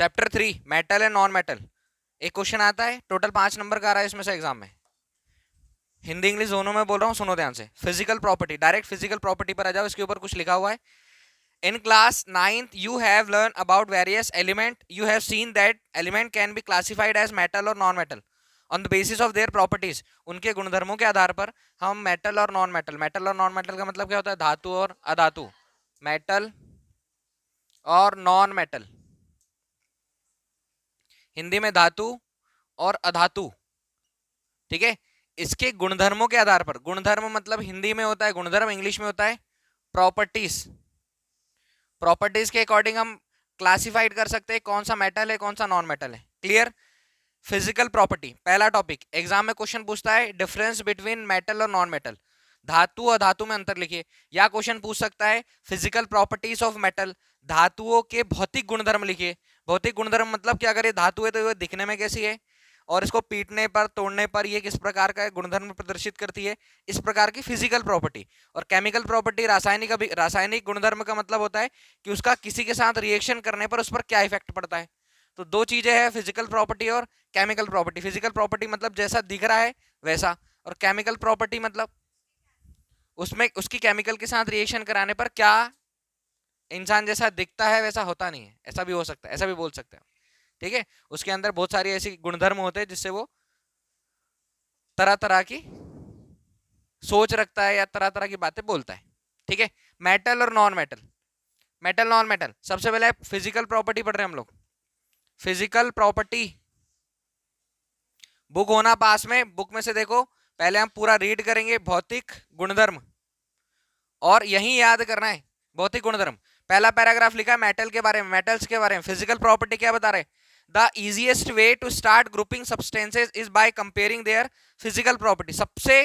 Chapter 3 metal and non metal, एक question आता है, टोटल 5 नंबर का आ रहा है इसमें से एग्जाम में। हिंदी इंग्लिश दोनों में बोल रहा हूँ, सुनो ध्यान से। Physical property, direct physical property पर आ जाओ। इसके ऊपर कुछ लिखा हुआ है, in class 9th you have learned about various element, you have seen that element can be classified as metal or non metal on the basis of their properties। उनके गुणधर्मों के आधार पर हम मेटल और नॉन मेटल, मेटल और non metal का मतलब क्या होता है, धातु और अधातु, मेटल और नॉन मेटल, हिंदी में धातु और अधातु, ठीक है। इसके गुणधर्मों के आधार पर, गुणधर्म मतलब हिंदी में होता है गुणधर्म, इंग्लिश में होता है प्रॉपर्टीज। प्रॉपर्टीज के अकॉर्डिंग हम क्लासिफाइड कर सकते हैं कौन सा मेटल है कौन सा नॉन मेटल है। क्लियर। फिजिकल प्रॉपर्टी पहला टॉपिक, एग्जाम में क्वेश्चन पूछता है डिफरेंस बिटवीन मेटल और नॉन मेटल, धातु और धातु में अंतर लिखिए। या क्वेश्चन पूछ सकता है फिजिकल प्रॉपर्टीज ऑफ मेटल, धातुओं के भौतिक गुणधर्म लिखिए। भौतिक गुणधर्म मतलब कि अगर ये धातु है तो ये दिखने में कैसी है, और इसको पीटने पर तोड़ने पर ये किस प्रकार का गुणधर्म प्रदर्शित करती है, इस प्रकार की फिजिकल प्रॉपर्टी। और केमिकल प्रॉपर्टी रासायनिक, रासायनिक गुणधर्म का मतलब होता है कि उसका किसी के साथ रिएक्शन करने पर उस पर क्या इफेक्ट पड़ता है। तो दो चीजें हैं, फिजिकल प्रॉपर्टी और केमिकल प्रॉपर्टी। फिजिकल प्रॉपर्टी मतलब जैसा दिख रहा है वैसा, और केमिकल प्रॉपर्टी मतलब उसमें उसकी केमिकल के साथ रिएक्शन कराने पर क्या इंसान जैसा दिखता है वैसा होता नहीं है, ऐसा भी हो सकता है, ऐसा भी बोल सकते हैं, ठीक है। उसके अंदर बहुत सारी ऐसी गुणधर्म होते हैं जिससे वो तरह तरह की सोच रखता है या तरह तरह की बातें बोलता है, ठीक है। मेटल और non metal, metal non metal, सबसे पहले फिजिकल प्रॉपर्टी पढ़ रहे हैं हम लोग। फिजिकल प्रॉपर्टी बुक होना पास में, बुक में से देखो, पहले हम पूरा रीड करेंगे भौतिक गुणधर्म, और यही याद करना है भौतिक गुणधर्म। पहला पैराग्राफ लिखा है मेटल के बारे में, मेटल्स के बारे में। फिजिकल प्रॉपर्टी क्या बता रहे, the easiest way to start grouping substances is by comparing their physical property. सबसे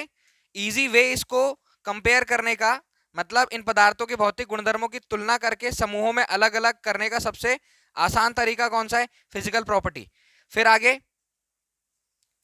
इजी वे इसको कंपेयर करने का मतलब इन पदार्थों के भौतिक गुणधर्मों की तुलना करके समूहों में अलग अलग करने का सबसे आसान तरीका कौन सा है, फिजिकल प्रॉपर्टी। फिर आगे,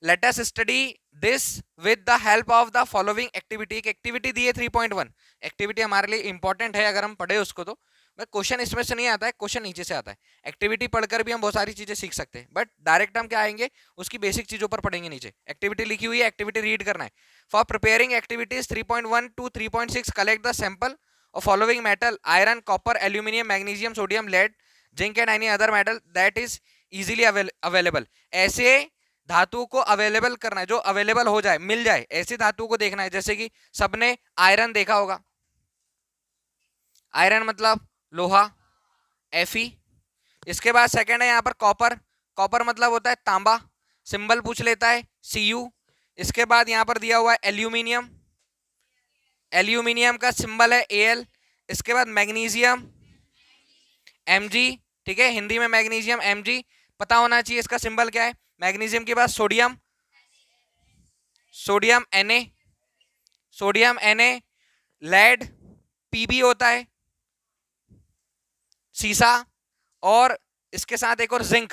let us study this with the help of the following activity. एक एक्टिविटी दी है 3.1, एक्टिविटी हमारे लिए इंपॉर्टेंट है अगर हम पढ़े उसको तो। बट क्वेश्चन इसमें से नहीं आता है, क्वेश्चन नीचे से आता है। एक्टिविटी पढ़कर भी हम बहुत सारी चीजें सीख सकते हैं, बट डायरेक्ट हम क्या आएंगे उसकी बेसिक चीजों पर पढ़ेंगे। नीचे एक्टिविटी लिखी हुई है, एक्टिविटी रीड करना है। For preparing activities 3.1 to 3.6 collect the sample of following metal iron copper aluminium magnesium sodium lead zinc and any other metal that is easily available. ऐसे धातुओं को अवेलेबल करना है, जो अवेलेबल हो जाए, मिल जाए, ऐसी धातुओं को देखना है। जैसे कि सबने आयरन देखा होगा, आयरन मतलब लोहा, Fe। इसके बाद सेकंड है यहाँ पर कॉपर, कॉपर मतलब होता है तांबा, सिंबल पूछ लेता है Cu। इसके बाद यहाँ पर दिया हुआ है एल्यूमिनियम, एल्यूमिनियम का सिंबल है Al। इसके बाद मैग्नीशियम Mg, ठीक है, हिंदी में मैग्नीशियम Mg पता होना चाहिए इसका सिंबल क्या है। मैग्नीशियम के बाद sodium, sodium Na, sodium Na, lead Pb होता है सीसा, और इसके साथ एक और जिंक,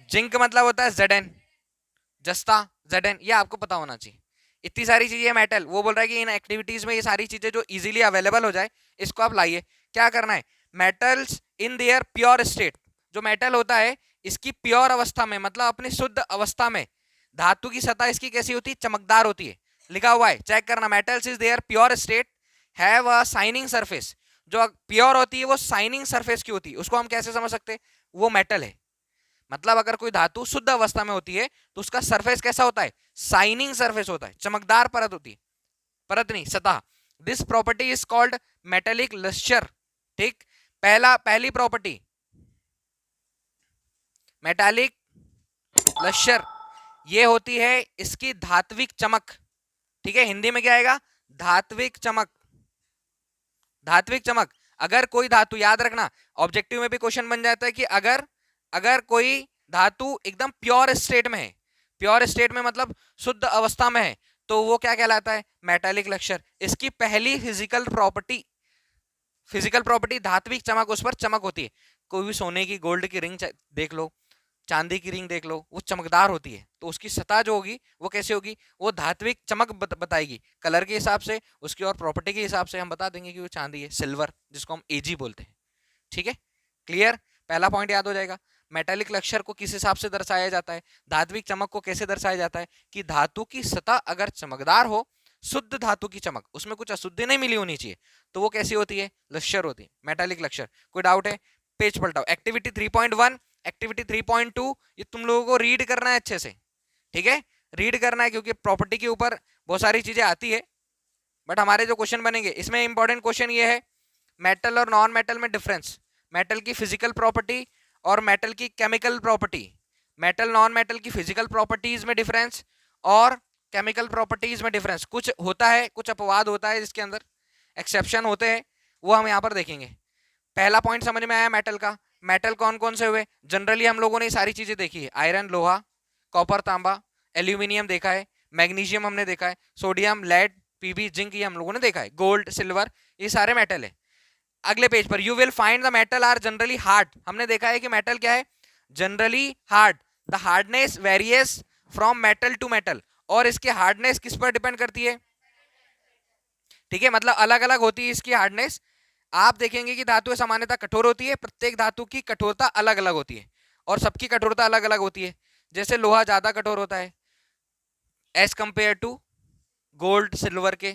जिंक मतलब होता है Zn, जस्ता Zn, ये आपको पता होना चाहिए। इतनी सारी चीजें मेटल, वो बोल रहा है कि इन एक्टिविटीज में ये सारी चीजें जो इजीली अवेलेबल हो जाए इसको आप लाइए। क्या करना है, metals in their pure state, जो मेटल होता है इसकी प्योर अवस्था में मतलब अपनी शुद्ध अवस्था में धातु की सतह इसकी कैसी होती है, चमकदार होती है। लिखा हुआ है, चेक करना, metals is their pure state have a shining surface. जो प्योर होती है वो शाइनिंग सरफेस की होती है, उसको हम कैसे समझ सकते हैं, वो मेटल है। मतलब अगर कोई धातु शुद्ध अवस्था में होती है तो उसका सरफेस कैसा होता है, शाइनिंग सरफेस होता है, चमकदार परत होती है, परत नहीं सतह। This property is called metallic lustre, ठीक। पहली प्रॉपर्टी मेटालिक लस्टर, ये होती है इसकी धात्विक चमक, ठीक है। हिंदी में क्या आएगा, धात्विक चमक, धात्विक चमक। अगर कोई धातु, याद रखना ऑब्जेक्टिव में भी क्वेश्चन बन जाता है कि अगर कोई धातु एकदम प्योर स्टेट में है, प्योर स्टेट में मतलब शुद्ध अवस्था में है, तो वो क्या कहलाता है, मेटालिक लस्टर। इसकी पहली फिजिकल प्रॉपर्टी धात्विक चमक, उस पर चमक होती है। कोई भी सोने की, गोल्ड की रिंग देख लो, चांदी की रिंग देख लो, वो चमकदार होती है, तो उसकी सतह जो होगी वो कैसे होगी, वो धात्विक चमक बताएगी। कलर के हिसाब से, उसकी और प्रॉपर्टी के हिसाब से हम बता देंगे कि वो चांदी है, सिल्वर जिसको हम Ag बोलते हैं, ठीक है, क्लियर। पहला पॉइंट याद हो जाएगा। मेटालिक लक्षण को किस हिसाब से दर्शाया जाता है, धात्विक चमक को कैसे दर्शाया जाता है कि धातु की सतह अगर चमकदार हो, शुद्ध धातु की चमक, उसमें कुछ अशुद्धि नहीं मिली होनी चाहिए, तो वो कैसी होती है, लक्षण होती है, मेटालिक लक्षण। कोई डाउट है, पेज पलटाओ। एक्टिविटी 3.1, एक्टिविटी 3.2, ये तुम लोगों को रीड करना है अच्छे से, ठीक है, रीड करना है, क्योंकि प्रॉपर्टी के ऊपर बहुत सारी चीजें आती है, बट हमारे जो क्वेश्चन बनेंगे इसमें इंपॉर्टेंट क्वेश्चन ये है, मेटल और नॉन मेटल में डिफरेंस, मेटल की फिजिकल प्रॉपर्टी और मेटल की chemical property, metal non metal की फिजिकल प्रॉपर्टीज में डिफरेंस और केमिकल प्रॉपर्टीज में डिफरेंस। कुछ होता है, कुछ अपवाद होता है जिसके अंदर एक्सेप्शन होते हैं, वो हम यहाँ पर देखेंगे। पहला पॉइंट समझ में आया मेटल का। मेटल कौन कौन से हुए, जनरली हम लोगों ने सारी चीजें देखी है, आयरन, लोहा, कॉपर, तांबा, एल्यूमिनियम देखा है, मैग्नीशियम हमने देखा है, सोडियम, लेड, पीबी, जिंक ये हम लोगों ने देखा है, गोल्ड, सिल्वर, ये सारे मेटल है। अगले पेज पर, you will find the metal are generally hard, हमने देखा है कि मेटल क्या है, generally hard, the hardness varies from metal to metal, और इसकी हार्डनेस किस पर डिपेंड करती है, ठीक है, मतलब अलग अलग होती है इसकी हार्डनेस। आप देखेंगे कि धातुएं सामान्यतः कठोर होती है, प्रत्येक धातु की कठोरता अलग अलग होती है, और सबकी कठोरता अलग अलग होती है। जैसे लोहा ज्यादा कठोर होता है as compare to gold, silver के,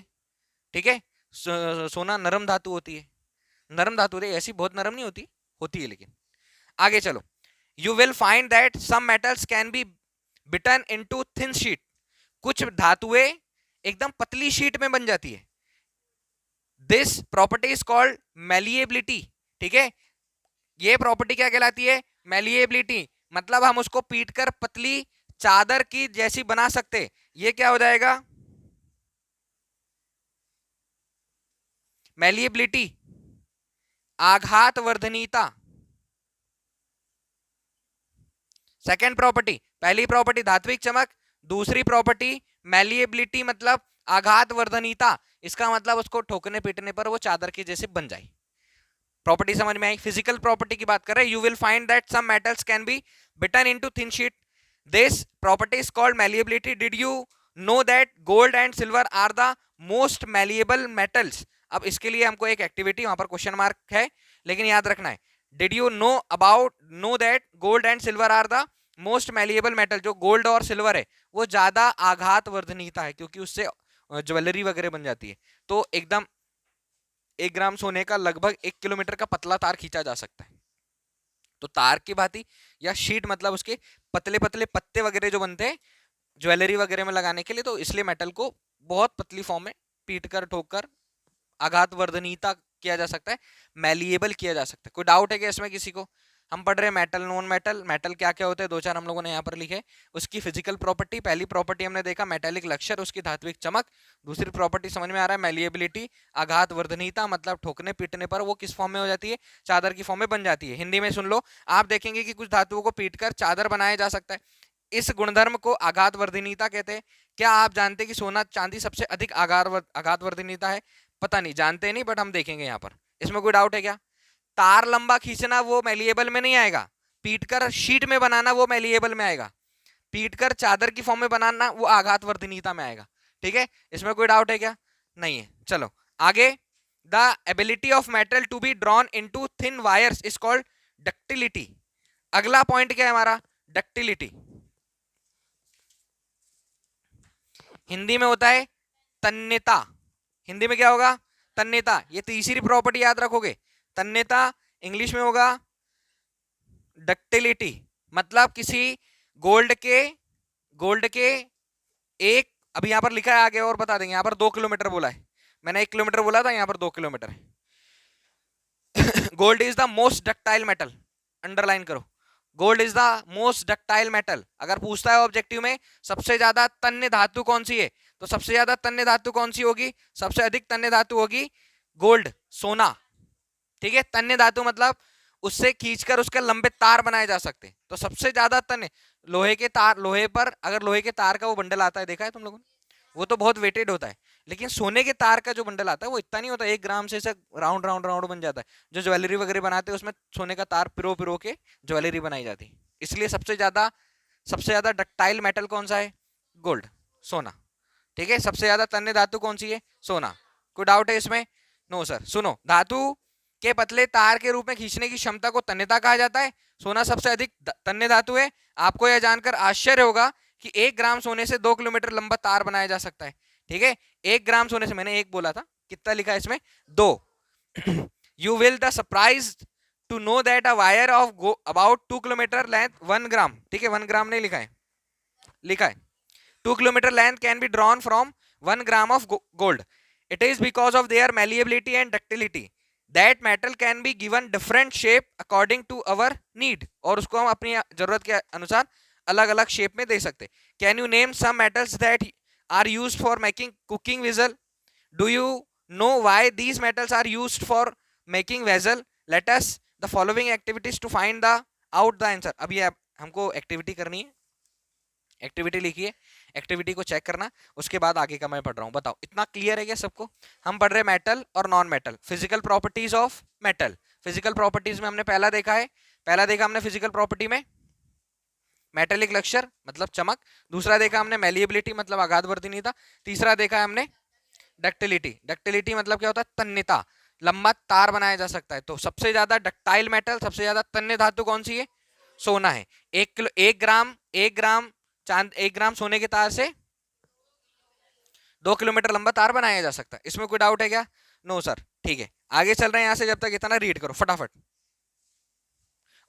ठीक है। सोना नरम धातु होती है, नरम धातु होती है, ऐसी बहुत नरम नहीं होती, होती है लेकिन। आगे चलो, you will find that some metals can be beaten into thin sheet, कुछ धातुएं एकदम पतली शीट में बन जाती है, this property is called malleability, ठीक है, ये प्रॉपर्टी क्या कहलाती है, मैलिएबिलिटी, मतलब हम उसको पीट कर पतली चादर की जैसी बना सकते, ये क्या हो जाएगा, मैलिएबिलिटी। आघात वर्धनीयता, सेकेंड प्रॉपर्टी, पहली प्रॉपर्टी धात्विक चमक, दूसरी प्रॉपर्टी मैलिएबिलिटी मतलब आघात वर्धनीयता, इसका मतलब उसको ठोकने पीटने पर वो चादर की जैसे बन जाए। प्रॉपर्टी समझ में आई। फिजिकल प्रॉपर्टी की बात कर रहे हैं, you will find that some metals can be beaten into thin sheet, this property is called malleability. Did you know that gold and silver are the most malleable metals. अब इसके लिए हमको एक एक्टिविटी, वहां पर क्वेश्चन मार्क है लेकिन याद रखना है, did you know that gold and silver are the most malleable metal, जो गोल्ड और सिल्वर है वो ज्यादा आघात वर्धनीयता है, क्योंकि उससे ज्वेलरी वगैरह बन जाती है। तो एकदम 1 ग्राम सोने का लगभग 1 किलोमीटर का पतला तार खींचा जा सकता है। तो तार की भांति या शीट मतलब उसके पतले पतले पत्ते वगैरह जो बनते हैं ज्वेलरी वगैरह में लगाने के लिए, तो इसलिए मेटल को बहुत पतली फॉर्म में पीट कर ठोक कर आघात वर्धनीयता किया जा सकता है, मैलिएबल किया जा सकता है। कोई डाउट है कि इसमें किसी को? हम पढ़ रहे हैं मेटल, नॉन मेटल, मेटल क्या क्या होते हैं, 2-4 हम लोगों ने यहाँ पर लिखे। उसकी फिजिकल प्रॉपर्टी, पहली प्रॉपर्टी हमने देखा मेटेलिक लक्षण, उसकी धात्विक चमक। दूसरी प्रॉपर्टी समझ में आ रहा है मैलिएबिलिटी, आघात वर्धनीयता, मतलब ठोकने पीटने पर वो किस फॉर्म में हो जाती है, चादर की फॉर्म में बन जाती है। हिंदी में सुन लो, आप देखेंगे कि कुछ धातुओं को पीटकर चादर बनाया जा सकता है, इस गुणधर्म को आघात वर्धनीयता कहते हैं। क्या आप जानते हैं कि सोना चांदी सबसे अधिक आघात वर्धनीयता है? पता नहीं, जानते नहीं, बट हम देखेंगे यहाँ पर। इसमें कोई डाउट है क्या? तार लंबा खींचना वो मैलिएबल में नहीं आएगा, पीटकर शीट में बनाना वो मैलिएबल में आएगा, पीटकर चादर की फॉर्म में बनाना वो आघात वर्धनीयता में आएगा। ठीक है, इसमें कोई डाउट है क्या? नहीं है। चलो आगे, the ability of metal to be drawn into thin wires is called ductility. अगला पॉइंट क्या है हमारा? डक्टिलिटी। हिंदी में होता है तन्यता। हिंदी में क्या होगा? तन्यता। ये तीसरी प्रॉपर्टी याद रखोगे, तन्यता। इंग्लिश में होगा डक्टिलिटी, मतलब किसी गोल्ड के एक, अभी यहां पर लिखा है आगे और बता देंगे, यहां पर 2 किलोमीटर बोला है, मैंने 1 किलोमीटर बोला था, यहां पर 2 किलोमीटर है। Gold is the most ductile metal, underline करो, gold is the most ductile metal. अगर पूछता है ऑब्जेक्टिव में सबसे ज्यादा तन्य धातु कौन सी है, तो सबसे ज्यादा तन्य धातु कौन सी होगी? सबसे अधिक तन्य धातु होगी गोल्ड, सोना। ठीक है, तन्य धातु मतलब उससे खींचकर उसके लंबे तार बनाए जा सकते, तो सबसे ज्यादा तन्य लोहे के तार, लोहे पर अगर लोहे के तार का वो बंडल आता है, देखा है तुम लोगों ने? वो तो बहुत वेटेड होता है, लेकिन सोने के तार का जो बंडल आता है वो इतना नहीं होता, 1 ग्राम से राउंड राउंड राउंड बन जाता है। जो ज्वेलरी वगैरह बनाते हैं उसमें सोने का तार पिरो के ज्वेलरी बनाई जाती है। इसलिए सबसे ज्यादा डक्टाइल मेटल कौन सा है? गोल्ड, सोना। ठीक है, सबसे ज्यादा तन्य धातु कौन सी है? सोना। कोई डाउट है इसमें? No sir. सुनो, धातु के पतले तार के रूप में खींचने की क्षमता को तन्यता कहा जाता है। सोना सबसे अधिक तन्य धातु है। आपको यह जानकर आश्चर्य होगा कि 1 ग्राम सोने से 2 किलोमीटर लंबा तार बनाया जा सकता है। ठीक है, 1 ग्राम सोने से, मैंने 1 बोला था, कितना लिखा है इसमें 2। You will the surprise to know that a wire of about 2 kilometre length 1 gram, ठीक है 1 ग्राम नहीं लिखा है, लिखा है 2 kilometre length can be drawn from 1 gram of gold. It is because of their malleability and ductility that metal can be given different shape according to our need, और उसको हम अपनी जरूरत के अनुसार अलग अलग शेप में दे सकते। Can you name some metals that are used for making cooking vessel? Do you know why these metals are used for making vessel? Let us the following activities to find the out the answer. अब ये हमको activity करनी है, activity लिखिए, activity को check करना, उसके बाद आगे का मैं पढ़ रहा हूँ। बताओ इतना क्लियर है क्या सबको? हम पढ़ रहे मेटल और non metal, physical properties of metal. Physical properties में हमने पहला देखा है, पहला देखा हमने फिजिकल प्रॉपर्टी में मेटेलिक लक्ष्यर मतलब चमक, दूसरा देखा हमने मैलिएबिलिटी मतलब आघात वर्तनीयता, तीसरा देखा है हमने डक्टिलिटी। डक्टिलिटी मतलब क्या होता है? तन्यता, लंबा तार बनाया जा सकता है। तो सबसे ज्यादा डक्टाइल मेटल, सबसे ज्यादा तन्य धातु कौन सी है? सोना है। 1 ग्राम चांद 1 ग्राम सोने के तार से 2 किलोमीटर लंबा तार बनाया जा सकता है। इसमें कोई डाउट है क्या? No sir. ठीक है, आगे चल रहे हैं यहाँ से, जब तक इतना रीड करो फटाफट।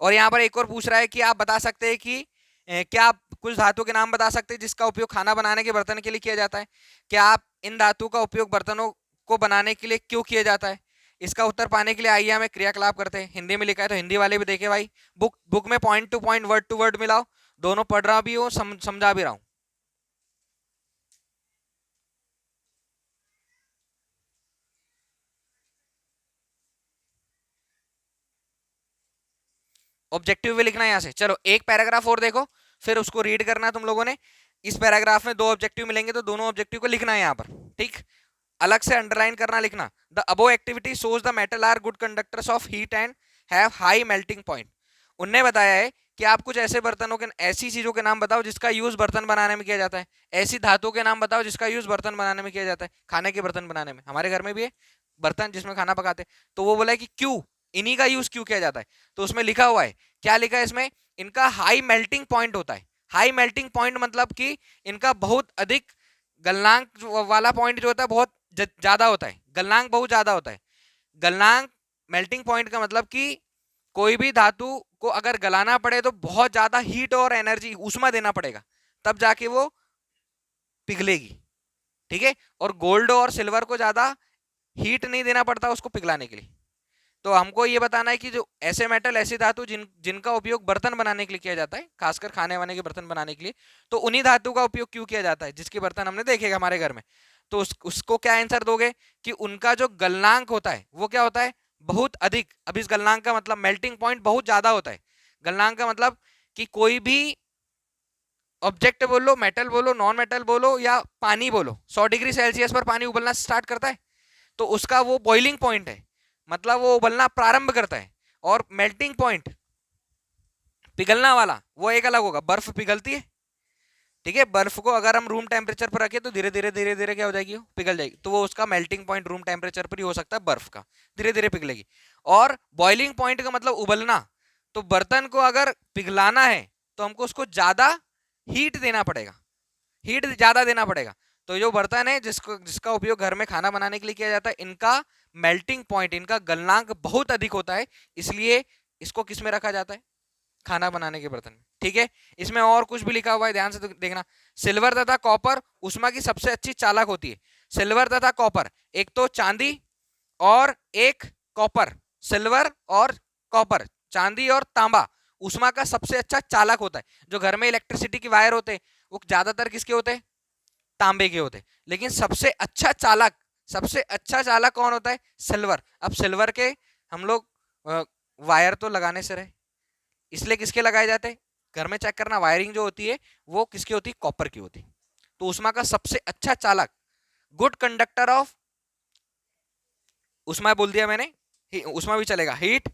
और यहाँ पर एक और पूछ रहा है कि आप बता सकते हैं कि क्या आप कुछ धातु के नाम बता सकते हैं जिसका उपयोग खाना बनाने के बर्तन के लिए किया जाता है? क्या आप इन धातु का उपयोग बर्तनों को बनाने के लिए क्यों किया जाता है? इसका उत्तर पाने के लिए आइए हमें क्रियाकलाप करते हैं। हिंदी में लिखा है तो हिंदी वाले भी देखे भाई, बुक में पॉइंट टू वर्ड मिलाओ, दोनों पढ़ रहा भी हो समझा भी रहा हूं। ऑब्जेक्टिव भी लिखना है यहाँ से। चलो एक पैराग्राफ और देखो, फिर उसको रीड करना तुम लोगों ने। इस पैराग्राफ में 2 ऑब्जेक्टिव मिलेंगे तो दोनों ऑब्जेक्टिव को लिखना है यहाँ पर, ठीक? अलग से अंडरलाइन करना, लिखना। The above activity shows the metal are good conductors of heat and have high melting point. उनने बताया है कि आप कुछ ऐसे बर्तनों के, ऐसी चीजों के नाम बताओ जिसका यूज बर्तन बनाने में किया जाता है। ऐसी धातु के नाम बताओ जिसका यूज बर्तन बनाने में किया जाता है, खाने के बर्तन बनाने में। हमारे घर में भी है बर्तन जिसमें खाना पकाते हैं। तो वो बोला है कि क्यों, इन्हीं का यूज क्यों किया जाता है? तो उसमें लिखा हुआ है, क्या लिखा है इसमें? इनका हाई मेल्टिंग पॉइंट होता है। हाई मेल्टिंग पॉइंट मतलब कि इनका बहुत अधिक गलनांक वाला पॉइंट जो होता है बहुत ज्यादा होता है, गलनांक बहुत ज्यादा होता है। गलनांक मेल्टिंग पॉइंट का मतलब कि कोई भी धातु को अगर गलाना पड़े तो बहुत ज्यादा हीट और एनर्जी, ऊष्मा देना पड़ेगा, तब जाके वो पिघलेगी, ठीक है? और गोल्ड और सिल्वर को ज्यादा हीट नहीं देना पड़ता उसको पिघलाने के लिए। तो हमको ये बताना है कि जो ऐसे मेटल, ऐसी धातु जिनका उपयोग बर्तन बनाने के लिए किया जाता है, खासकर खाने वाने के बर्तन बनाने के लिए, तो उन्हीं धातु का उपयोग क्यों किया जाता है जिसके बर्तन हमने देखे हमारे घर में। तो उसको क्या आंसर दोगे कि उनका जो गलनांक होता है वो क्या होता है? बहुत अधिक। अब इस गलनांक का मतलब मेल्टिंग पॉइंट बहुत ज्यादा होता है। गलनांक का मतलब कि कोई भी ऑब्जेक्ट बोलो, मेटल बोलो, नॉन मेटल बोलो या पानी बोलो, 100 डिग्री सेल्सियस पर पानी उबलना स्टार्ट करता है तो उसका वो बॉइलिंग पॉइंट है, मतलब वो उबलना प्रारंभ करता है। और मेल्टिंग पॉइंट, पिघलना वाला, वो एक अलग होगा। बर्फ पिघलती है, ठीक है? बर्फ को अगर हम रूम टेम्परेचर पर रखें तो धीरे धीरे धीरे धीरे क्या हो जाएगी? वो पिघल जाएगी। तो वो उसका मेल्टिंग पॉइंट रूम टेम्परेचर पर ही हो सकता है, बर्फ का, धीरे धीरे पिघलेगी। और बॉइलिंग पॉइंट का मतलब उबलना। तो बर्तन को अगर पिघलाना है तो हमको उसको ज्यादा हीट देना पड़ेगा, हीट ज्यादा देना पड़ेगा। तो जो बर्तन है जिसका उपयोग घर में खाना बनाने के लिए किया जाता है, इनका मेल्टिंग पॉइंट, इनका गलनांक बहुत अधिक होता है, इसलिए इसको किस में रखा जाता है? खाना बनाने के बर्तन में, ठीक है? इसमें और कुछ भी लिखा हुआ है, ध्यान से देखना। सिल्वर तथा कॉपर ऊष्मा की सबसे अच्छी चालक होती है। सिल्वर तथा कॉपर, एक तो चांदी और एक कॉपर, सिल्वर और कॉपर, चांदी और तांबा ऊष्मा का सबसे अच्छा चालक होता है। जो घर में इलेक्ट्रिसिटी की वायर होते हैं वो ज्यादातर किसके होते हैं? तांबे के होते हैं। लेकिन सबसे अच्छा चालक कौन होता है? सिल्वर। अब सिल्वर के हम लोग वायर तो लगाने से रहे, इसलिए किसके लगाए जाते हैं? घर में चेक करना, वायरिंग जो होती है वो किसकी होती है? कॉपर की होती है। तो ऊष्मा का सबसे अच्छा चालक, गुड कंडक्टर ऑफ, ऊष्मा बोल दिया मैंने, ऊष्मा भी चलेगा, heat,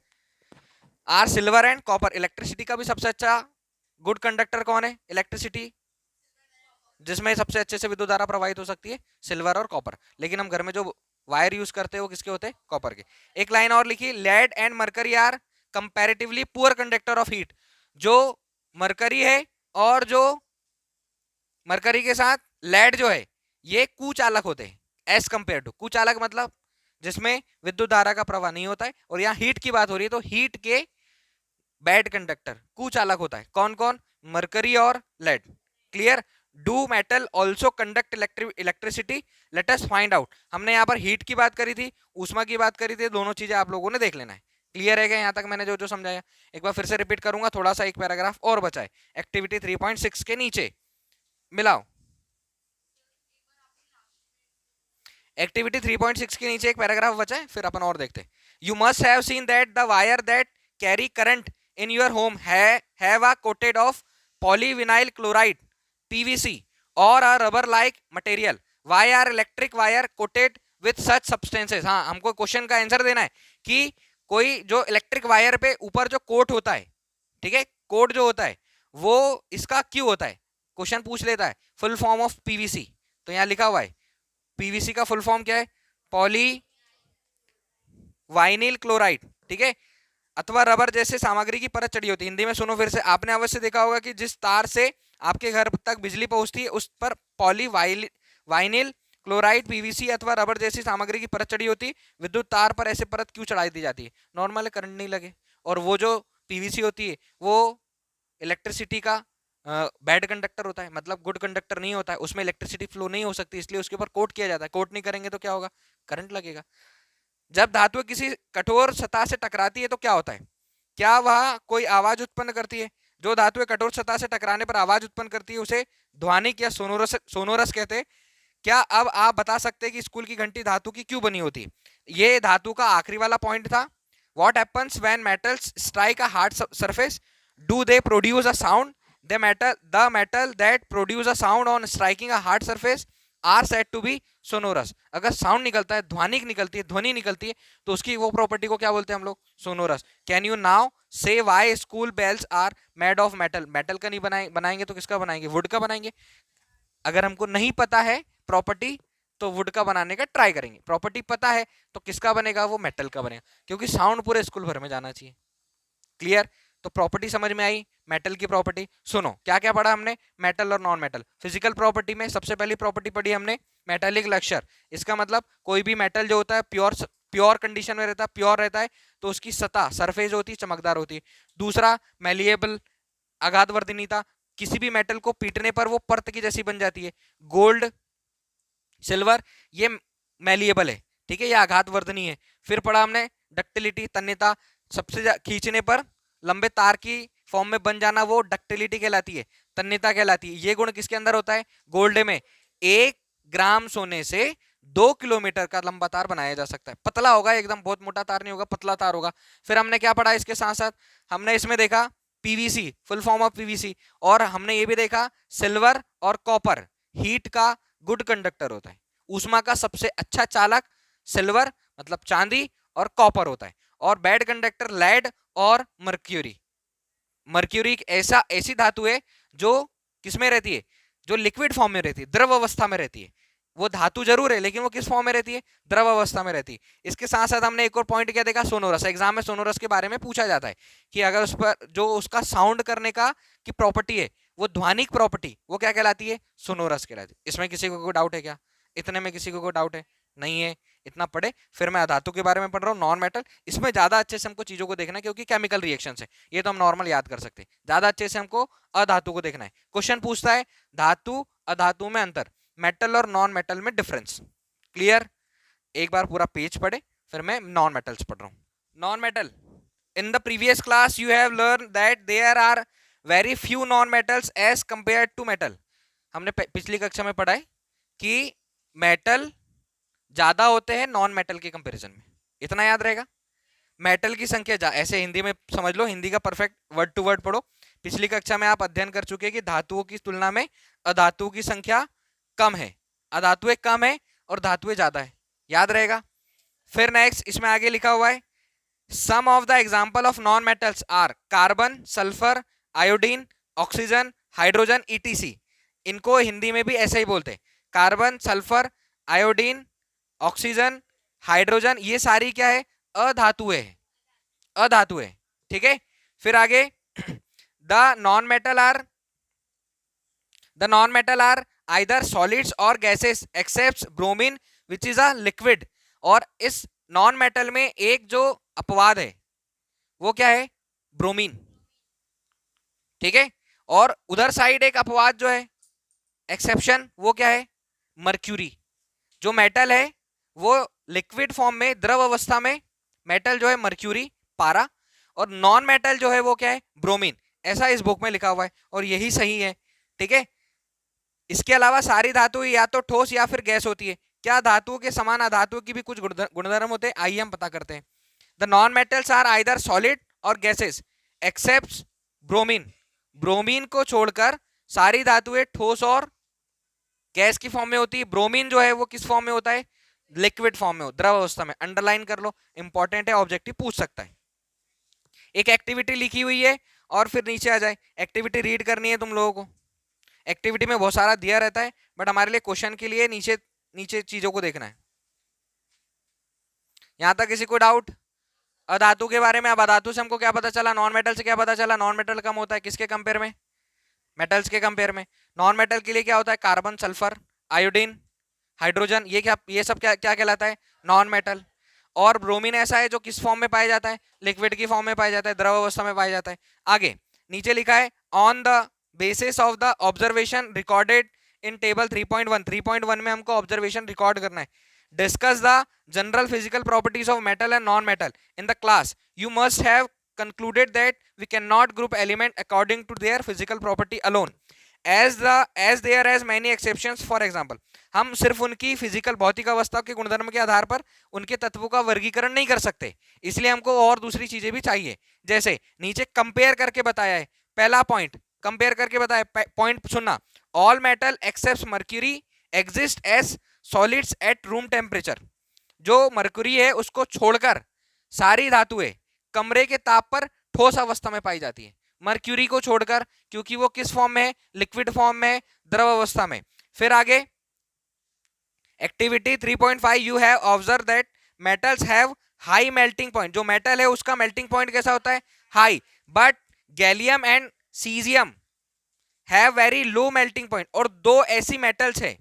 are silver and copper. Electricity का भी सबसे अच्छा गुड कंडक्टर कौन है? इलेक्ट्रिसिटी जिसमें सबसे अच्छे से विद्युत धारा प्रवाहित हो सकती है, सिल्वर और कॉपर। लेकिन हम घर में जो वायर यूज करते हैं वो किसके होते हैं, कॉपर के। एक लाइन और लिखी, lead and mercury are comparatively poor conductor of heat. जो मरकरी है और जो मरकरी के साथ लेड जो है ये कुचालक होते हैं एज कंपेयर टू। कुचालक मतलब जिसमें विद्युत धारा का प्रवाह नहीं होता है, और यहाँ हीट की बात हो रही है तो हीट के बैड कंडक्टर कुचालक होता है। कौन कौन, मरकरी और lead. Clear. Do metal also conduct electricity, let us find out. हमने यहाँ पर हीट की बात करी थी, ऊष्मा की बात करी थी, दोनों चीजें आप लोगों ने देख लेना है। क्लियर है क्या यहाँ तक मैंने जो जो समझाया? एक बार फिर से रिपीट करूंगा, थोड़ा सा एक पैराग्राफ और बचा है एक्टिविटी 3.6 के नीचे, मिलाओ। एक्टिविटी 3.6 के नीचे एक पैराग्राफ बचा है, फिर अपन और देखते हैं। You must have seen that the wire that carry current in your home have a coated of polyvinyl chloride PVC or a rubber like material. Why are electric wire coated with such substances? हाँ, हमको question का answer देना है कि कोई जो electric wire पे ऊपर जो कोट होता है, ठीक है, कोट जो होता है वो इसका क्यों होता है, क्वेश्चन पूछ लेता है। फुल फॉर्म ऑफ पीवीसी, तो यहाँ लिखा हुआ है पीवीसी का फुल फॉर्म क्या है, पॉली वाइनिल क्लोराइड, ठीक है, अथवा रबर जैसे सामग्री की परत चढ़ी होती है। हिंदी में सुनो फिर से, आपने अवश्य देखा होगा कि जिस तार से आपके घर तक बिजली पहुंचती है उस पर पॉली वाइनिल क्लोराइड पीवीसी अथवा रबर जैसी सामग्री की परत चढ़ी होती है। विद्युत तार पर ऐसे परत क्यों चढ़ाई दी जाती है? नॉर्मल करंट नहीं लगे, और वो जो पीवीसी होती है वो इलेक्ट्रिसिटी का बैड कंडक्टर होता है, मतलब गुड कंडक्टर नहीं होता है, उसमें इलेक्ट्रिसिटी फ्लो नहीं हो सकती, इसलिए उसके ऊपर कोट किया जाता है। कोट नहीं करेंगे तो क्या होगा, करंट लगेगा। जब धातु किसी कठोर सतह से टकराती है तो क्या होता है, क्या वह कोई आवाज उत्पन्न करती है? जो धातु कठोर सतह से टकराने पर आवाज उत्पन्न करती है उसे ध्वनिक या सोनोरस कहते हैं। क्या अब आप बता सकते हैं कि स्कूल की घंटी धातु की क्यों बनी होती है? ये धातु का आखिरी वाला पॉइंट था। What happens when metals strike a hard surface? Do they produce a sound? The metal that produce a sound on striking a hard surface are said to be sonorous. अगर साउंड निकलता है, ध्वनिक निकलती है, ध्वनि निकलती है, तो उसकी वो प्रॉपर्टी को क्या बोलते हैं हम लोग, sonorous. Can you now say why school bells are made of metal? Metal का नहीं बनाएंगे तो किसका बनाएंगे, वुड का बनाएंगे। अगर हमको नहीं पता है प्रॉपर्टी तो वुड का बनाने का ट्राई करेंगे, प्रॉपर्टी पता है तो किसका बनेगा, वो मेटल का बनेगा, क्योंकि साउंड पूरे स्कूल भर में जाना चाहिए। क्लियर। तो प्रॉपर्टी समझ में आई, मेटल की प्रॉपर्टी। सुनो क्या क्या पढ़ा हमने, मेटल और नॉन मेटल। फिजिकल प्रॉपर्टी में सबसे पहली प्रॉपर्टी पढ़ी हमने मेटालिक लक्ष्यर। इसका मतलब कोई भी मेटल जो होता है प्योर कंडीशन में रहता है, प्योर रहता है, तो उसकी सतह सरफेस होती है चमकदार होती है। दूसरा मैलिएबल, आघात वर्धनीयता, किसी भी मेटल को पीटने पर वो परत की जैसी बन जाती है। गोल्ड, सिल्वर, ये मैलिएबल है, ठीक है, ये आघात वर्धनीय है। फिर पढ़ा हमने डक्टिलिटी, तन्यता, सबसे खींचने पर लंबे तार की फॉर्म में बन जाना वो डक्टिलिटी कहलाती है, तन्यता कहलाती है। ये गुण किसके अंदर होता है, गोल्ड में। 1 ग्राम सोने से 2 किलोमीटर का लंबा तार बनाया जा सकता है। पतला होगा एकदम, बहुत मोटा तार नहीं होगा, पतला तार होगा। फिर हमने क्या पढ़ा इसके साथ साथ, हमने इसमें देखा PVC, full form of PVC, और हमने ये भी देखा सिल्वर और कॉपर हीट का गुड कंडक्टर होता है। ऊष्मा का सबसे अच्छा चालक सिल्वर मतलब चांदी और कॉपर होता है, और बैड कंडक्टर लेड और मर्क्यूरी। मर्क्यूरी एक ऐसी धातु है जो किसमें रहती है, जो लिक्विड फॉर्म में रहती है, द्रव अवस्था में रहती है। वो धातु जरूर है लेकिन वो किस फॉर्म में रहती है, द्रव अवस्था में रहती है। इसके साथ साथ हमने एक और पॉइंट क्या देखा, सोनोरस। एग्जाम में सोनोरस के बारे में पूछा जाता है कि अगर उस पर जो उसका साउंड करने का की प्रॉपर्टी है, वो ध्वनिक प्रॉपर्टी, वो क्या कहलाती है, सोनोरस कहलाती है। इसमें किसी को कोई डाउट है क्या, इतने में किसी को कोई डाउट है? नहीं है, इतना पढ़े। फिर मैं धातु के बारे में पढ़ रहा हूँ, नॉन मेटल। इसमें ज्यादा अच्छे से हमको चीजों को देखना है क्योंकि केमिकल रिएक्शन है, ये तो हम नॉर्मल याद कर सकते हैं। ज्यादा अच्छे से हमको अधातु को देखना है। क्वेश्चन पूछता है धातु अधातु में अंतर, मेटल और नॉन मेटल में डिफरेंस। क्लियर। एक बार पूरा पेज पढ़े, फिर मैं नॉन मेटल्स पढ़ रहा हूँ। Non metal, in the previous class you have learn that there are very few non metals as compare to metal. हमने पिछली कक्षा में पढ़ा है कि मेटल ज्यादा होते हैं नॉन मेटल के कंपैरिजन में, इतना याद रहेगा। मेटल की संख्या ऐसे हिंदी में समझ लो, हिंदी का परफेक्ट वर्ड टू वर्ड पढ़ो। पिछली कक्षा में आप अध्ययन कर चुके हैं कि धातुओं की तुलना में अधातुओं की संख्या कम है, अधातुएं कम है और धातुएं ज्यादा है, याद रहेगा। फिर नेक्स्ट इसमें आगे लिखा हुआ है some of the example of non metals are carbon, sulphur, iodine, oxygen, hydrogen, etc. इनको हिंदी में भी ऐसे ही बोलते हैं, carbon, sulphur, iodine, oxygen, hydrogen, ये सारी क्या है, अधातुएं है, अधातुएं, ठीक है। फिर आगे the non metal are either solids और gases except bromine which is a liquid. और इस नॉन मेटल में एक जो अपवाद है वो क्या है, ब्रोमीन, ठीक है। और उधर साइड एक अपवाद जो है, एक्सेप्शन, वो क्या है, मर्क्यूरी। जो मेटल है वो लिक्विड फॉर्म में, द्रव अवस्था में मेटल जो है मर्क्यूरी, पारा, और नॉन मेटल जो है वो क्या है, ब्रोमीन। ऐसा इस बुक में लिखा हुआ है और यही सही है, ठीक है। इसके अलावा सारी धातुएं या तो ठोस या फिर गैस होती है। क्या धातुओं के समान अधातुओं की भी कुछ गुणधर्म होते हैं, आइए हम पता करते हैं। The non metals are either solid or gases except bromine. Bromine को छोड़कर सारी धातुएं ठोस और गैस की फॉर्म में होती है। ब्रोमीन जो है वो किस फॉर्म में होता है, लिक्विड फॉर्म में, द्रव अवस्था में। अंडरलाइन कर लो, इंपॉर्टेंट है, ऑब्जेक्टिव पूछ सकता है। एक एक्टिविटी लिखी हुई है और फिर नीचे आ जाए, एक्टिविटी रीड करनी है तुम लोगों को। एक्टिविटी में बहुत सारा दिया रहता है बट हमारे लिए क्वेश्चन के लिए नीचे नीचे चीजों को देखना है। यहां तक किसी को डाउट अधातु के बारे में? अब अधातु से हमको क्या पता चला, नॉन मेटल से क्या पता चला, नॉन मेटल कम होता है किसके कंपेयर में, मेटल्स के कंपेयर में। नॉन मेटल के लिए क्या होता है, कार्बन, सल्फर, आयोडीन, हाइड्रोजन, ये क्या, ये सब क्या क्या कहलाता है, नॉन मेटल। और ब्रोमीन ऐसा है जो किस फॉर्म में पाया जाता है, लिक्विड की फॉर्म में पाया जाता है, द्रव अवस्था में पाया जाता है। आगे नीचे लिखा है on the basis of the observation recorded in table 3.1। 3.1 में हमको ऑब्जर्वेशन रिकॉर्ड करना है। Discuss the general physical properties of metal and non metal in the class. You must have concluded that we cannot group element according to their physical property alone as there as many exceptions. for example, हम सिर्फ उनकी physical भौतिक अवस्था के गुणधर्म के आधार पर उनके तत्वों का वर्गीकरण नहीं कर सकते, इसलिए हमको और दूसरी चीजें भी चाहिए। जैसे नीचे कंपेयर करके बताया है, पहला पॉइंट कंपेयर करके बताया, पॉइंट सुनना, all metal except mercury exist as solids at room temperature. जो मर्क्यूरी है उसको छोड़कर सारी धातुएं कमरे के ताप पर ठोस अवस्था में पाई जाती है। मर्क्यूरी को छोड़कर, क्योंकि वो किस फॉर्म में है, लिक्विड फॉर्म में, द्रव अवस्था में। फिर आगे activity 3.5, you have observe that metals have high melting point. जो मेटल है उसका मेल्टिंग पॉइंट कैसा होता है, high, but gallium and caesium have very low melting point. और दो ऐसी मेटल्स है,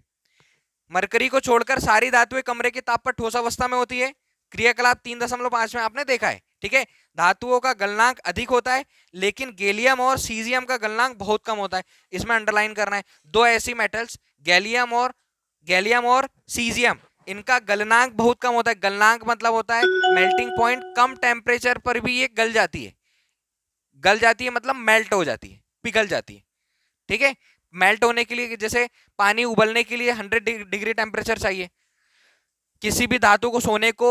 मरकरी को छोड़कर सारी धातुएं कमरे के ताप पर ठोस अवस्था में होती है। क्रियाकलाप 3.5 में आपने देखा है, ठीक है। धातुओं का गलनांक अधिक होता है लेकिन गैलियम और सीजियम का गलनांक बहुत कम होता है, इसमें अंडरलाइन करना है। दो ऐसी मेटल्स गैलियम और सीजियम, इनका गलनांक बहुत कम होता है। गलनांक मतलब होता है मेल्टिंग पॉइंट, कम टेम्परेचर पर भी ये गल जाती है। गल जाती है मतलब मेल्ट हो जाती है, पिघल जाती है, ठीक है। मेल्ट होने के लिए, जैसे पानी उबलने के लिए 100 डिग्री टेम्परेचर चाहिए, किसी भी धातु को, सोने को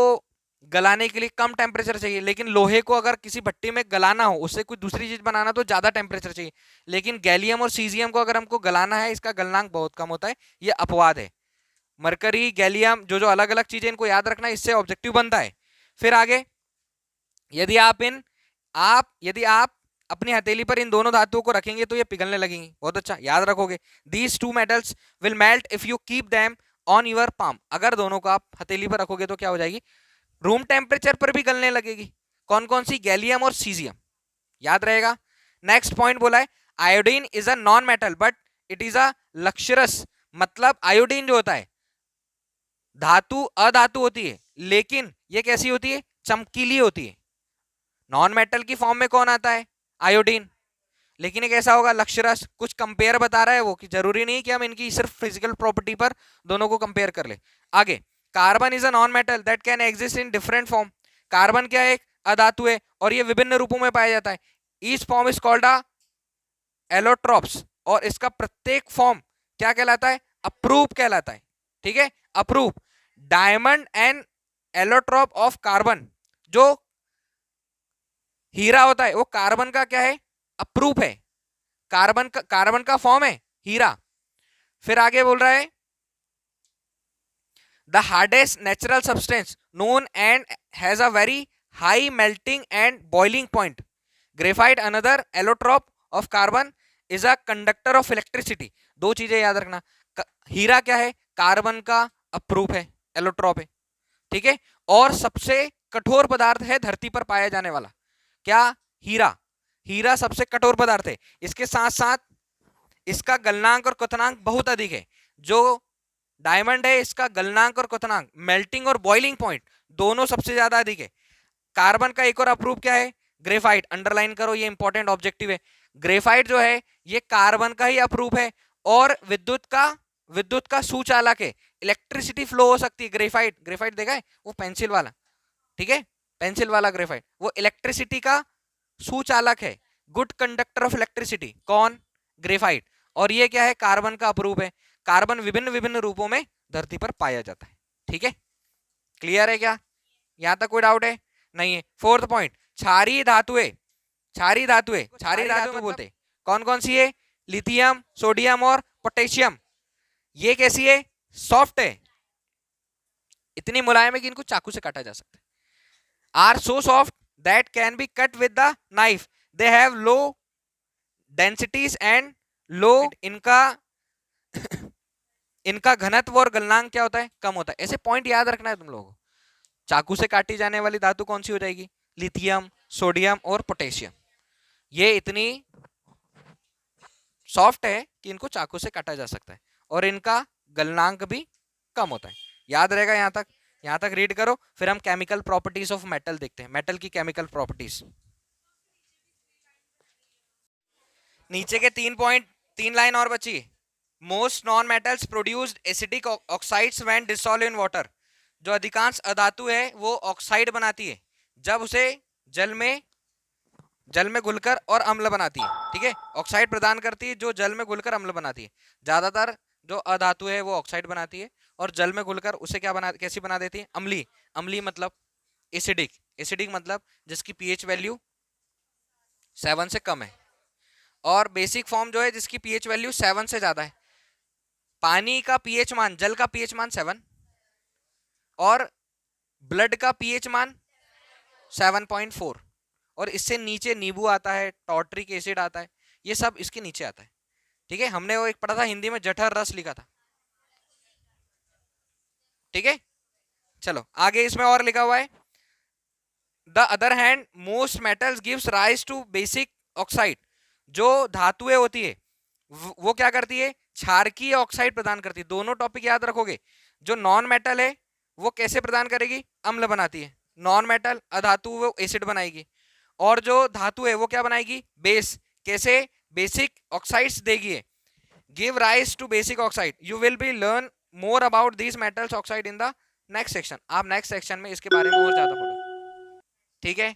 गलाने के लिए कम टेम्परेचर चाहिए, लेकिन लोहे को अगर किसी भट्टी में गलाना हो, उससे कोई दूसरी चीज बनाना तो ज्यादा टेम्परेचर चाहिए। लेकिन गैलियम और सीजियम को अगर हमको गलाना है, इसका गलनांक बहुत कम होता है, ये अपवाद है। मरकरी, गैलियम, जो जो अलग अलग चीजें, इनको याद रखना, इससे ऑब्जेक्टिव बनता है। फिर आगे, यदि आप अपनी हथेली पर इन दोनों धातुओं को रखेंगे तो ये पिघलने लगेंगी। बहुत अच्छा, याद रखोगे। These two metals will melt if you keep them on your palm. अगर दोनों को आप हथेली पर रखोगे तो क्या हो जाएगी, रूम टेम्परेचर पर भी गलने लगेगी। कौन कौन सी, गैलियम और सीजियम, याद रहेगा। नेक्स्ट पॉइंट बोला है, iodine is a non metal but it is a lustrous. मतलब आयोडीन जो होता है धातु, अधातु होती है, लेकिन ये कैसी होती है, चमकीली होती है। नॉन मेटल की फॉर्म में कौन आता है, आयोडीन, लेकिन ये कैसा होगा, लक्ष्यरस। कुछ कंपेयर बता रहा है वो, कि जरूरी नहीं कि हम इनकी सिर्फ फिजिकल प्रॉपर्टी पर दोनों को कंपेयर कर ले। आगे, carbon is a non metal that can exist in different form. Carbon क्या है, एक अधातु है और ये विभिन्न रूपों में पाया जाता है। Each form is called a allotropes, और इसका प्रत्येक फॉर्म क्या कहलाता है, अप्रूप कहलाता है, ठीक है, अप्रूप। Diamond and allotrope of carbon, जो हीरा होता है वो कार्बन का क्या है, अप्रूप है। कार्बन का फॉर्म है हीरा। फिर आगे बोल रहा है, the hardest natural substance known and has a very high melting and boiling point. Graphite another allotrope of carbon is a conductor of electricity. दो चीजें याद रखना, हीरा क्या है, कार्बन का अप्रूप है, एलोट्रोप है, ठीक है। और सबसे कठोर पदार्थ है धरती पर पाया जाने वाला, क्या? हीरा। हीरा सबसे कठोर पदार्थ है। इसके साथ साथ इसका गलनांक और क्वथनांक बहुत अधिक है। जो डायमंड है इसका गलनांक और क्वथनांक, मेल्टिंग और बॉइलिंग पॉइंट दोनों सबसे ज्यादा अधिक है। कार्बन का एक और अप्रूव क्या है? ग्रेफाइट। अंडरलाइन करो, ये इंपॉर्टेंट ऑब्जेक्टिव है। ग्रेफाइट जो है ये कार्बन का ही अप्रूव है और विद्युत का सुचालक है। इलेक्ट्रिसिटी फ्लो हो सकती है। ग्रेफाइट, ग्रेफाइट देखा है वो पेंसिल वाला, ठीक है, पेंसिल वाला ग्रेफाइट, वो इलेक्ट्रिसिटी का सुचालक है, गुड कंडक्टर ऑफ इलेक्ट्रिसिटी। कौन? ग्रेफाइट। और ये क्या है? कार्बन का अप्रूव है। कार्बन विभिन्न विभिन्न रूपों में धरती पर पाया जाता है। ठीक है, क्लियर है क्या? यहां तक कोई डाउट है? नहीं है। फोर्थ पॉइंट, क्षारीय धातुएं। क्षारीय धातुएं, क्षारीय धातु बोलते कौन कौन सी है? लिथियम, सोडियम और पोटेशियम। ये कैसी है? सॉफ्ट है, इतनी मुलायम है कि इनको चाकू से काटा जा सकता है। Are so soft that can be cut with the knife. They have low densities and low, इनका इनका घनत्व और गलनांक क्या होता है? कम होता है। ऐसे पॉइंट याद रखना है तुम लोगों को। चाकू से काटी जाने वाली धातु कौन सी हो जाएगी? लिथियम, सोडियम और पोटेशियम। ये इतनी सॉफ्ट है कि इनको चाकू से काटा जा सकता है और इनका गलनांक भी कम होता है। याद रहेगा यहां तक? यहां तक रीड करो, फिर हम केमिकल प्रॉपर्टीज ऑफ मेटल देखते हैं। मेटल की केमिकल प्रॉपर्टीज, नीचे के 3 पॉइंट, 3 लाइन और बची। Most non metals produced acidic oxides when dissolve in water. जो अधिकांश अधातु है वो ऑक्साइड बनाती है जब उसे जल में घुलकर और अम्ल बनाती है। ठीक है, ऑक्साइड प्रदान करती है जो जल में घुलकर अम्ल बनाती है। ज्यादातर जो अधातु है वो ऑक्साइड बनाती है और जल में घुलकर उसे कैसी बना देती है? अम्लीय। अम्लीय मतलब एसिडिक। एसिडिक मतलब जिसकी पीएच वैल्यू 7 से कम है। और बेसिक फॉर्म जो है जिसकी पीएच वैल्यू 7 से ज्यादा है। पानी का पीएच मान, जल का पीएच मान 7 और ब्लड का पीएच मान 7.4 और इससे नीचे नींबू आता है, टॉर्ट्रिक एसिड आता है, ये सब इसके नीचे आता है। ठीक है, हमने वो एक पढ़ा था हिंदी में, जठर रस लिखा था। ठीक है, चलो आगे इसमें और लिखा हुआ है, the other hand most metals gives rise to basic oxide. जो धातुएं होती है वो क्या करती है? क्षारकीय ऑक्साइड प्रदान करती है। दोनों टॉपिक याद रखोगे। जो नॉन मेटल है वो कैसे प्रदान करेगी? अम्ल बनाती है। नॉन मेटल अधातु वो एसिड बनाएगी और जो धातु है वो क्या बनाएगी? बेस। कैसे? बेसिक ऑक्साइड्स देगी। Give rise to basic oxide. You will be learn more about these metals oxide in the next section. आप नेक्स्ट सेक्शन में इसके बारे में और ज्यादा पढ़ो। ठीक है,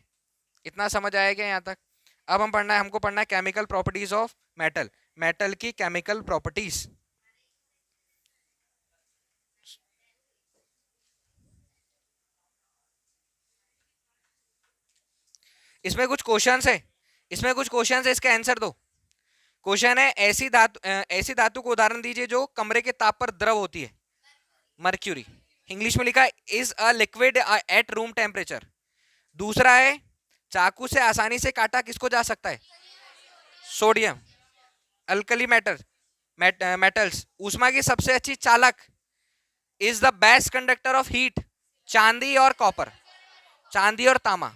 इतना समझ आएगा यहाँ तक? अब हमको पढ़ना है chemical properties of metal. Metal की केमिकल प्रॉपर्टीज। इसमें कुछ क्वेश्चंस है, इसके आंसर दो। क्वेश्चन है, ऐसी धातु को उदाहरण दीजिए जो कमरे के ताप पर द्रव होती है। मर्क्यूरी। इंग्लिश में लिखा है is a liquid at room temperature. दूसरा है, चाकू से आसानी से काटा किसको जा सकता है? सोडियम। Alkali metals. ऊष्मा की सबसे अच्छी चालक is the best conductor of heat. चांदी और कॉपर, चांदी और तांबा।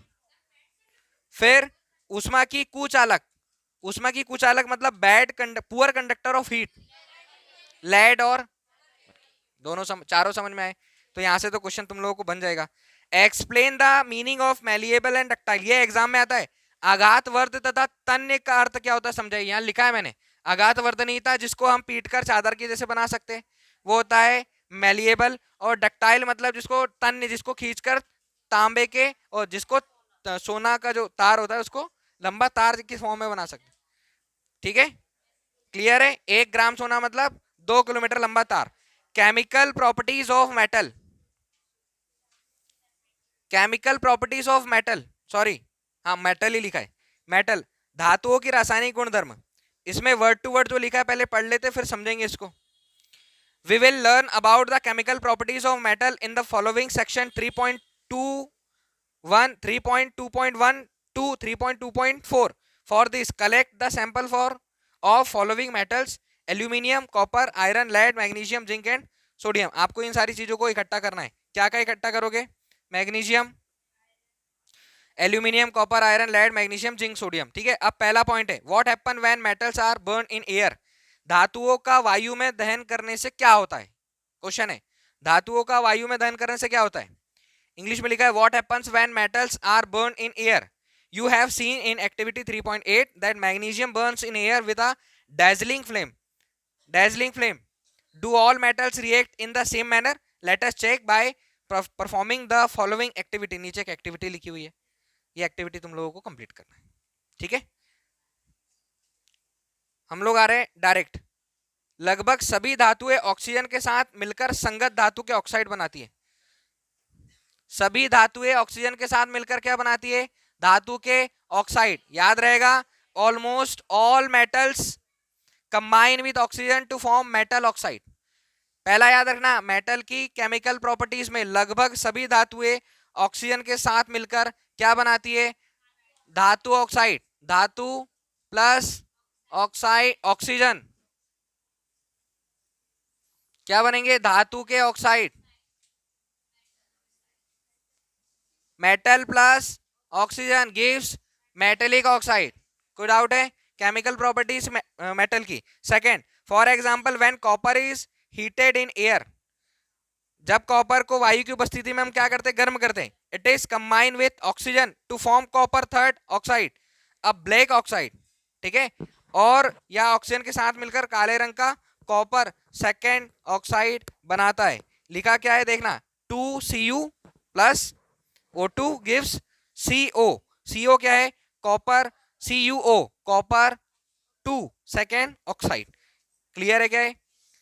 फिर ऊष्मा की कुचालक मतलब poor conductor of heat, lead और दोनों चारों समझ में आए तो यहां से तो क्वेश्चन तुम लोगों को बन जाएगा। Explain the meaning of malleable and ductile. ये एग्जाम में आता है। आघातवर्ध तथा तन्य का अर्थ क्या होता है समझाइए। यहाँ लिखा है मैंने, आघातवर्धनीयता जिसको हम पीटकर चादर की जैसे बना सकते हैं वो होता है मैलिएबल। और डक्टाइल मतलब जिसको तन्य, जिसको खींचकर तांबे के और जिसको सोना का जो तार होता है उसको लंबा तार की फॉर्म में बना सकते। ठीक है, क्लियर है? 1 ग्राम सोना मतलब 2 किलोमीटर लंबा तार। Chemical properties of metal. Chemical properties of metal, sorry हाँ मेटल ही लिखा है। मेटल, धातुओं की रासायनिक गुणधर्म। इसमें वर्ड टू वर्ड जो लिखा है पहले पढ़ लेते फिर समझेंगे इसको। We will learn about the chemical properties of metal in the following section 3.21, 3.2.1 to 3.2.4. For this, collect the sample of following metals: aluminium, copper, iron, lead, magnesium, zinc and sodium. आपको इन सारी चीजों को इकट्ठा करना है। क्या क्या इकट्ठा करोगे? Magnesium, aluminium, copper, iron, lead, magnesium, zinc, sodium. ठीक है, अब पहला पॉइंट है what happen when metals are burn in air. धातुओं का वायु में दहन करने से क्या होता है? क्वेश्चन है धातुओं का वायु में दहन करने से क्या होता है। इंग्लिश में लिखा है what happens when metals are burn in air. You have seen in activity 3.8 that magnesium burns in air with a dazzling flame. Dazzling flame. Do all metals react in the same manner? Let us check by performing the following activity. नीचे एक activity लिखी हुई है, ये activity तुम लोगों को complete करना है। ठीक है, हम लोग आ रहे हैं डायरेक्ट। लगभग सभी धातुएं ऑक्सीजन के साथ मिलकर संगत धातु के ऑक्साइड बनाती है। सभी धातुएं ऑक्सीजन के साथ मिलकर क्या बनाती है? धातु के ऑक्साइड। याद रहेगा, almost all metals combine with oxygen to form metal oxide. पहला याद रखना, मेटल की केमिकल प्रॉपर्टीज में लगभग सभी धातुएं ऑक्सीजन के साथ मिलकर क्या बनाती है? धातु ऑक्साइड। धातु प्लस ऑक्साइड ऑक्सीजन क्या बनेंगे? धातु के oxide. Metal plus oxygen gives metallic oxide. कोई डाउट है? केमिकल प्रॉपर्टीज मेटल की। Second, for example when copper is heated in air. जब कॉपर को वायु की उपस्थिति में हम क्या करते हैं? गर्म करते हैं। It is combine with oxygen to form copper third oxide, a black oxide. ठीक है, और या ऑक्सीजन के साथ मिलकर काले रंग का कॉपर सेकेंड ऑक्साइड बनाता है। लिखा क्या है देखना, 2Cu plus O2 gives CO। CO क्या है? Copper, CuO copper 2 second oxide. Clear है क्या है?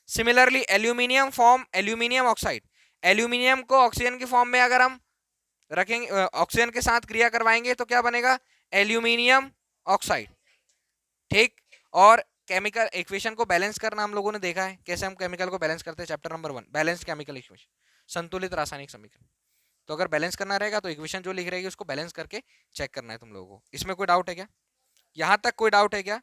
Similarly aluminium form aluminium oxide. Aluminium को ऑक्सीजन की फॉर्म में अगर हम रखेंगे, ऑक्सीजन के साथ क्रिया करवाएंगे तो क्या बनेगा? Aluminium oxide. ठीक, और केमिकल इक्वेशन को बैलेंस करना हम लोगों ने देखा है, कैसे हम केमिकल को बैलेंस करते हैं। Chapter number 1 balanced chemical equation, संतुलित रासायनिक समीकरण। तो अगर बैलेंस करना रहेगा तो इक्वेशन जो लिख रहेगी उसको बैलेंस करके चेक करना है तुम लोगों को। इसमें कोई डाउट है क्या? यहां तक कोई डाउट है क्या?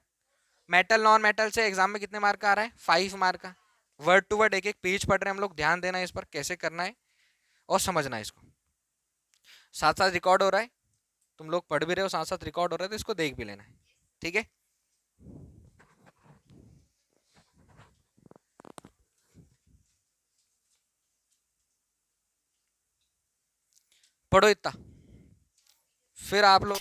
मेटल नॉन मेटल से एग्जाम में कितने मार्क का आ रहा है? 5 मार्क का। वर्ड टू वर्ड एक एक पेज पढ़ रहे हैं हम लोग, ध्यान देना है इस पर, कैसे करना है और समझना है इसको। साथ साथ रिकॉर्ड हो रहा है, तुम लोग पढ़ भी रहे हो, साथ साथ रिकॉर्ड हो रहा है, तो इसको देख भी लेना है। ठीक है, पढ़ो इतना, फिर आप लोग